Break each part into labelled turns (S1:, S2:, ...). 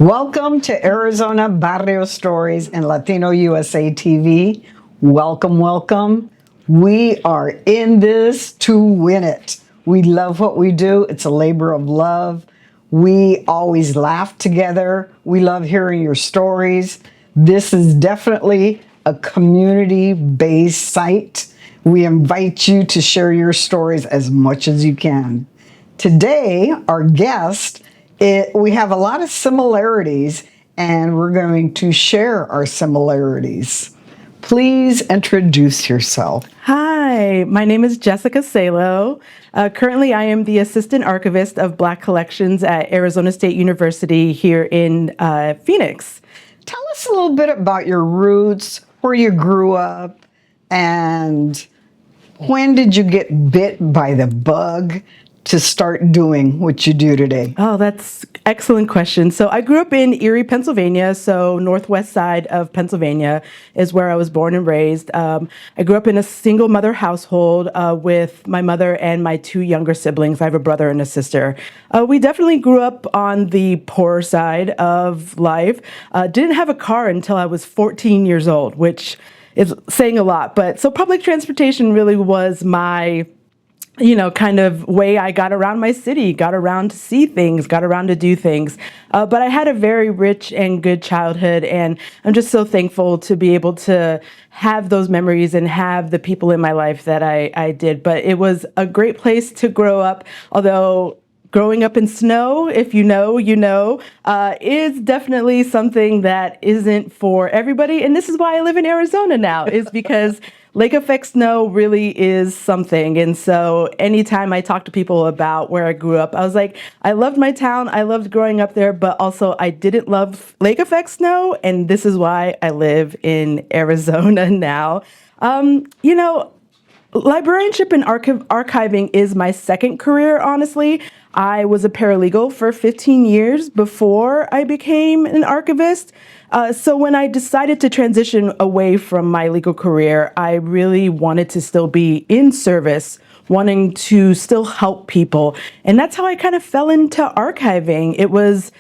S1: Welcome to Arizona Barrio Stories and Latino USA TV. Welcome, welcome. We are in this to win it. We love what we do. It's a labor of love. We always laugh together. We love hearing your stories. This is definitely a community-based site. We invite you to share your stories as much as you can. Today, our guest, we have a lot of similarities, and we're going to share our similarities. Please introduce yourself.
S2: Hi, my name is Jessica Salow. Currently, I am the Assistant Archivist of Black Collections at Arizona State University here in Phoenix.
S1: Tell us a little bit about your roots, where you grew up, and when did you get bit by the bug to start doing what you do today?
S2: Oh, that's an excellent question. So I grew up in Erie, Pennsylvania, so northwest side of Pennsylvania is where I was born and raised. I grew up in a single mother household with my mother and my two younger siblings. I have a brother and a sister. We definitely grew up on the poorer side of life. Didn't have a car until I was 14 years old, which is saying a lot. But so public transportation really was my kind of way I got around my city, got around to see things, got around to do things. But I had a very rich and good childhood, and I'm just so thankful to be able to have those memories and have the people in my life that I did. But it was a great place to grow up, although growing up in snow, if you know, is definitely something that isn't for everybody. And this is why I live in Arizona now, is because lake effect snow really is something. And so anytime I talk to people about where I grew up, I was like, I loved my town, I loved growing up there, but also I didn't love lake effect snow. And this is why I live in Arizona now. Librarianship and archiving is my second career, honestly. I was a paralegal for 15 years before I became an archivist. So when I decided to transition away from my legal career, I really wanted to still be in service, wanting to still help people. And that's how I kind of fell into archiving. It was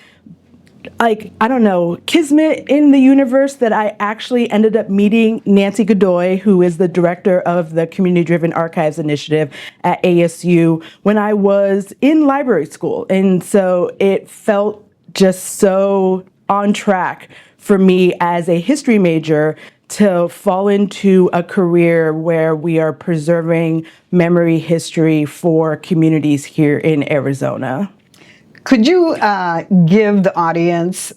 S2: kismet in the universe that I actually ended up meeting Nancy Godoy, who is the director of the Community Driven Archives Initiative at ASU, when I was in library school. And so it felt just so on track for me as a history major to fall into a career where we are preserving memory history for communities here in Arizona.
S1: Could you give the audience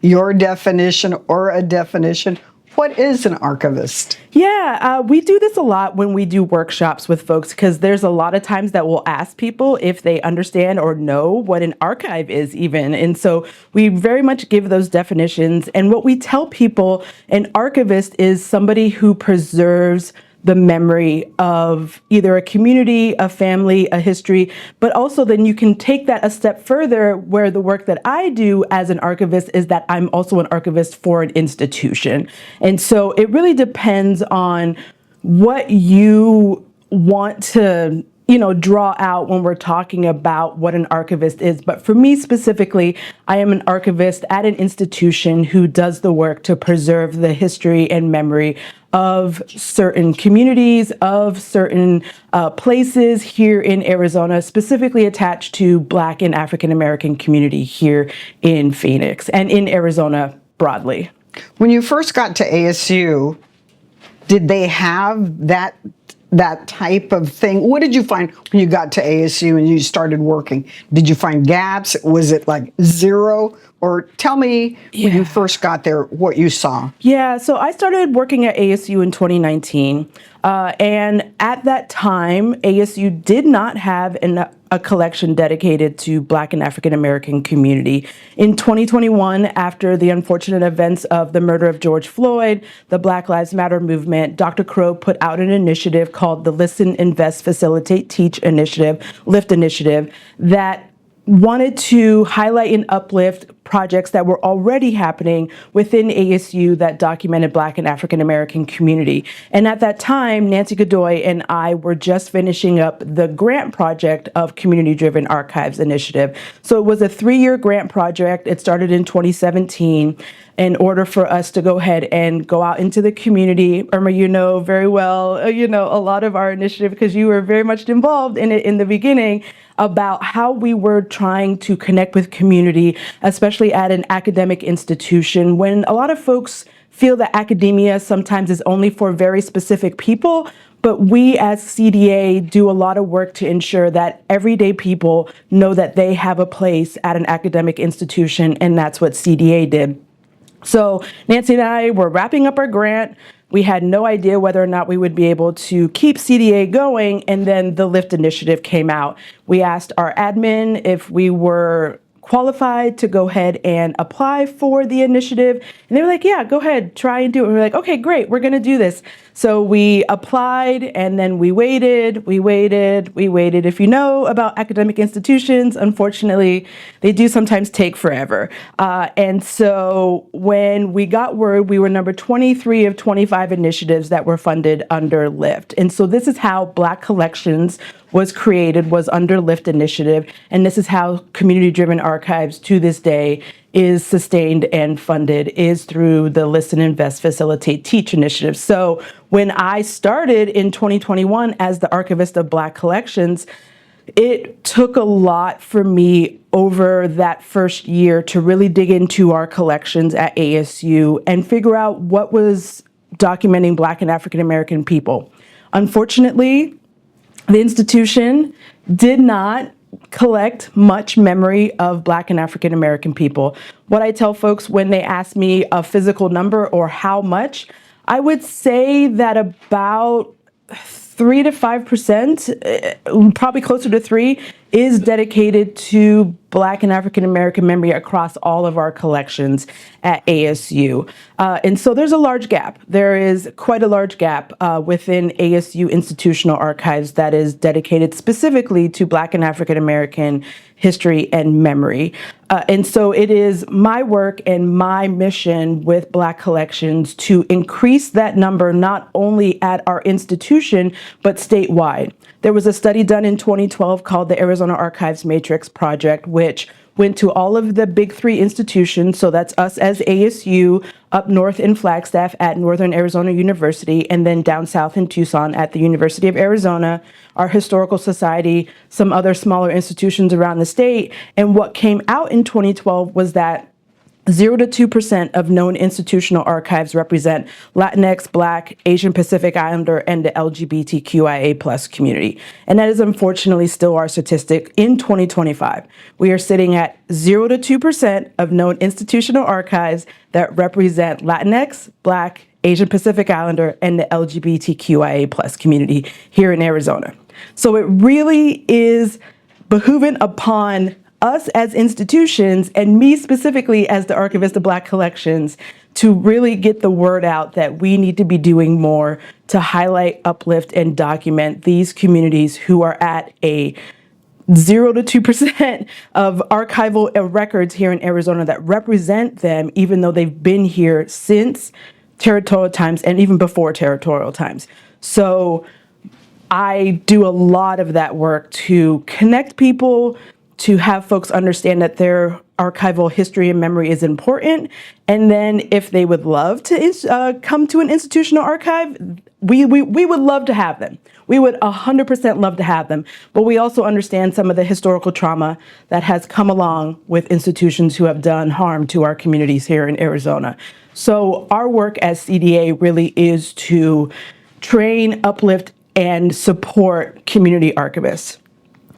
S1: your definition or a definition? What is an archivist?
S2: Yeah, we do this a lot when we do workshops with folks, because there's a lot of times that we'll ask people if they understand or know what an archive is even. And so we very much give those definitions. And what we tell people, an archivist is somebody who preserves the memory of either a community, a family, a history, but also then you can take that a step further, where the work that I do as an archivist is that I'm also an archivist for an institution. And so it really depends on what you want to draw out when we're talking about what an archivist is. But for me specifically, I am an archivist at an institution who does the work to preserve the history and memory of certain communities, of certain places here in Arizona, specifically attached to Black and African American community here in Phoenix and in Arizona broadly.
S1: When you first got to ASU, did they have that type of thing? What did you find when you got to ASU and you started working? Did you find gaps? Was it like zero? Or tell me when you first got there, what you saw.
S2: Yeah, so I started working at ASU in 2019. And at that time, ASU did not have a collection dedicated to Black and African American community. In 2021, after the unfortunate events of the murder of George Floyd, the Black Lives Matter movement, Dr. Crow put out an initiative called the Listen, Invest, Facilitate, Teach initiative, LIFT initiative, that wanted to highlight and uplift projects that were already happening within ASU that documented Black and African American community. And at that time, Nancy Godoy and I were just finishing up the grant project of Community Driven Archives Initiative. So it was a 3-year grant project. It started in 2017 in order for us to go ahead and go out into the community. Irma, you know very well, a lot of our initiative because you were very much involved in it in the beginning, about how we were trying to connect with community, especially at an academic institution, when a lot of folks feel that academia sometimes is only for very specific people. But we as CDA do a lot of work to ensure that everyday people know that they have a place at an academic institution, and that's what CDA did. So Nancy and I were wrapping up our grant. We had no idea whether or not we would be able to keep CDA going, and then the LIFT initiative came out. We asked our admin if we were qualified to go ahead and apply for the initiative. And they were like, yeah, go ahead, try and do it. And we were like, okay, great, we're gonna do this. So we applied, and then we waited. If you know about academic institutions, unfortunately, they do sometimes take forever. And so when we got word, we were number 23 of 25 initiatives that were funded under LIFT. And so this is how Black Collections was created, was under LIFT initiative. And this is how community-driven archives to this day is sustained and funded, is through the Listen, Invest, Facilitate, Teach initiative. So when I started in 2021 as the Archivist of Black Collections, it took a lot for me over that first year to really dig into our collections at ASU and figure out what was documenting Black and African American people. Unfortunately, the institution did not collect much memory of Black and African American people. What I tell folks when they ask me a physical number or how much, I would say that about 3 to 5%, probably closer to 3, is dedicated to Black and African American memory across all of our collections at ASU. And so there's a large gap. There is quite a large gap within ASU institutional archives that is dedicated specifically to Black and African American history and memory. And so it is my work and my mission with Black Collections to increase that number, not only at our institution, but statewide. There was a study done in 2012 called the Arizona Archives Matrix Project, which went to all of the big 3 institutions. So that's us as ASU, up north in Flagstaff at Northern Arizona University, and then down south in Tucson at the University of Arizona, our historical society, some other smaller institutions around the state. And what came out in 2012 was that 0 to 2% of known institutional archives represent Latinx, Black, Asian Pacific Islander, and the LGBTQIA plus community. And that is unfortunately still our statistic in 2025. We are sitting at 0 to 2% of known institutional archives that represent Latinx, Black, Asian Pacific Islander, and the LGBTQIA plus community here in Arizona. So it really is behooving upon us as institutions, and me specifically as the Archivist of Black Collections, to really get the word out that we need to be doing more to highlight, uplift, and document these communities who are at a 0 to 2% of archival records here in Arizona that represent them, even though they've been here since territorial times and even before territorial times. So I do a lot of that work to connect people, to have folks understand that their archival history and memory is important. And then if they would love to come to an institutional archive, we would love to have them. We would 100% love to have them. But we also understand some of the historical trauma that has come along with institutions who have done harm to our communities here in Arizona. So our work as CDA really is to train, uplift, and support community archivists.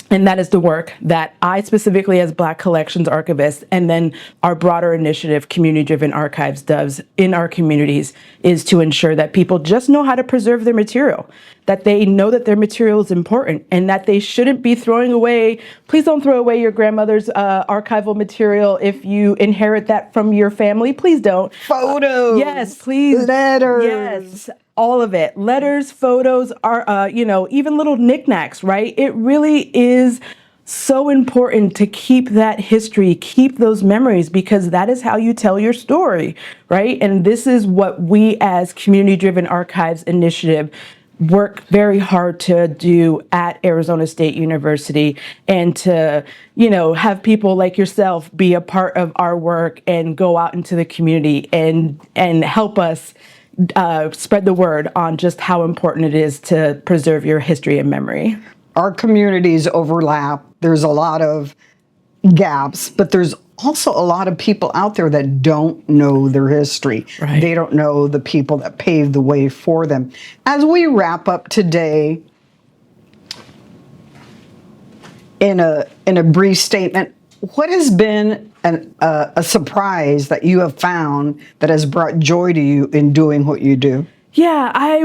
S2: And that is the work that I specifically as Black Collections Archivist, and then our broader initiative, Community Driven Archives, does in our communities, is to ensure that people just know how to preserve their material, that they know that their material is important, and that they shouldn't be throwing away. Please don't throw away your grandmother's archival material if you inherit that from your family. Please don't.
S1: Photos.
S2: Yes, please.
S1: Letters.
S2: Yes. All of it. Letters, photos, are, even little knickknacks, right? It really is so important to keep that history, keep those memories, because that is how you tell your story, right? And this is what we as Community-Driven Archives Initiative work very hard to do at Arizona State University, and to, have people like yourself be a part of our work and go out into the community and help us spread the word on just how important it is to preserve your history and memory.
S1: Our communities overlap. There's a lot of gaps, but there's also a lot of people out there that don't know their history.
S2: Right.
S1: They don't know the people that paved the way for them. As we wrap up today, in a brief statement, what has been a surprise that you have found that has brought joy to you in doing what you do?
S2: Yeah,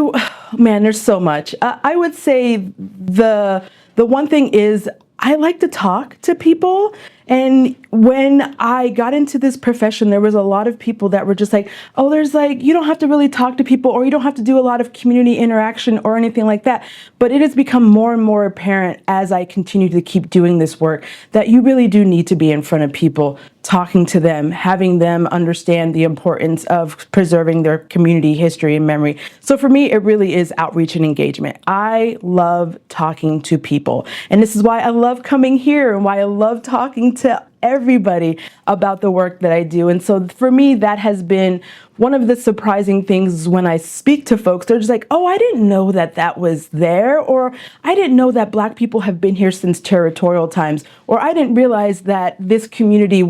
S2: man, there's so much. I would say the one thing is I like to talk to people. And when I got into this profession, there was a lot of people that were just like, oh, you don't have to really talk to people, or you don't have to do a lot of community interaction or anything like that. But it has become more and more apparent as I continue to keep doing this work that you really do need to be in front of people, talking to them, having them understand the importance of preserving their community history and memory. So for me, it really is outreach and engagement. I love talking to people. And this is why I love coming here and why I love talking to everybody about the work that I do. And so for me, that has been one of the surprising things when I speak to folks. They're just like, oh, I didn't know that was there, or I didn't know that Black people have been here since territorial times, or I didn't realize that this community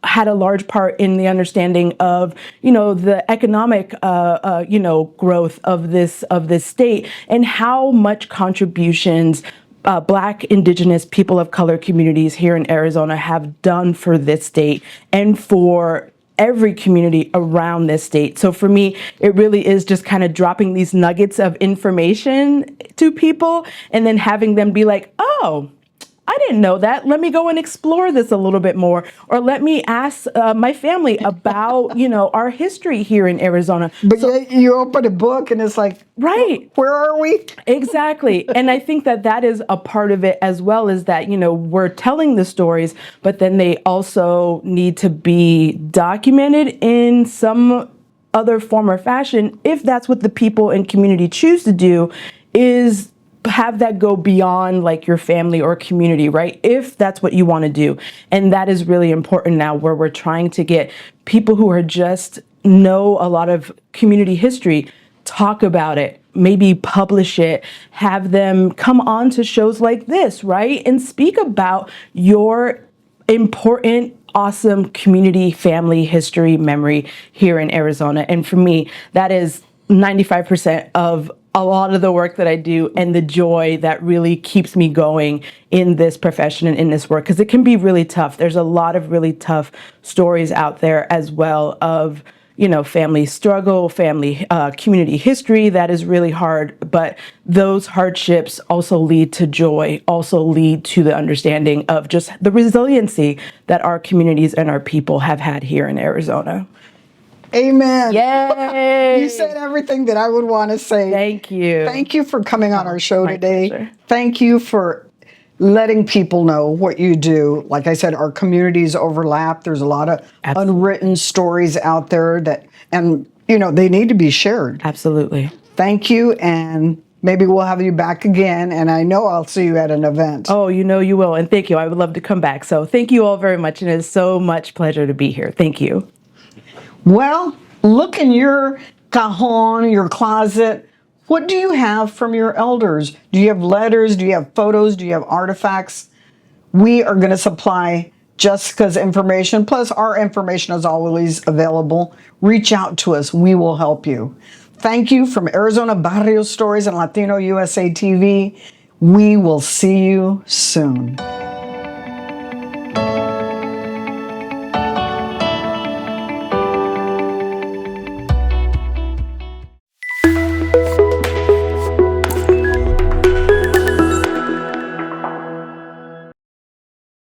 S2: had a large part in the understanding of, the economic, growth of this state, and how much contributions Black, Indigenous, people of color communities here in Arizona have done for this state and for every community around this state. So for me, it really is just kind of dropping these nuggets of information to people and then having them be like, oh, I didn't know that. Let me go and explore this a little bit more. Or let me ask my family about, our history here in Arizona.
S1: But you open a book and it's like,
S2: right.
S1: Where are we?
S2: Exactly. And I think that is a part of it as well, is that, we're telling the stories, but then they also need to be documented in some other form or fashion, if that's what the people and community choose to do, is have that go beyond like your family or community, right? If that's what you want to do. And that is really important now, where we're trying to get people who are just know a lot of community history, talk about it, maybe publish it, have them come on to shows like this, right? And speak about your important, awesome community, family, history, memory here in Arizona. And for me, that is 95% of a lot of the work that I do, and the joy that really keeps me going in this profession and in this work, because it can be really tough. There's a lot of really tough stories out there as well of, family struggle, family, community history that is really hard. But those hardships also lead to joy, also lead to the understanding of just the resiliency that our communities and our people have had here in Arizona.
S1: Amen.
S2: Yay!
S1: You said everything that I would want to say.
S2: Thank you.
S1: Thank you for coming on our show today.
S2: Pleasure.
S1: Thank you for letting people know what you do. Like I said, our communities overlap. There's a lot of unwritten stories out there and they need to be shared.
S2: Absolutely.
S1: Thank you, and maybe we'll have you back again, and I know I'll see you at an event.
S2: Oh, you will, and thank you. I would love to come back. So thank you all very much, and it is so much pleasure to be here. Thank you.
S1: Well, look in your cajon, your closet. What do you have from your elders? Do you have letters? Do you have photos? Do you have artifacts? We are going to supply Jessica's information, plus our information is always available. Reach out to us. We will help you. Thank you from Arizona Barrio Stories and Latino USA TV. We will see you soon.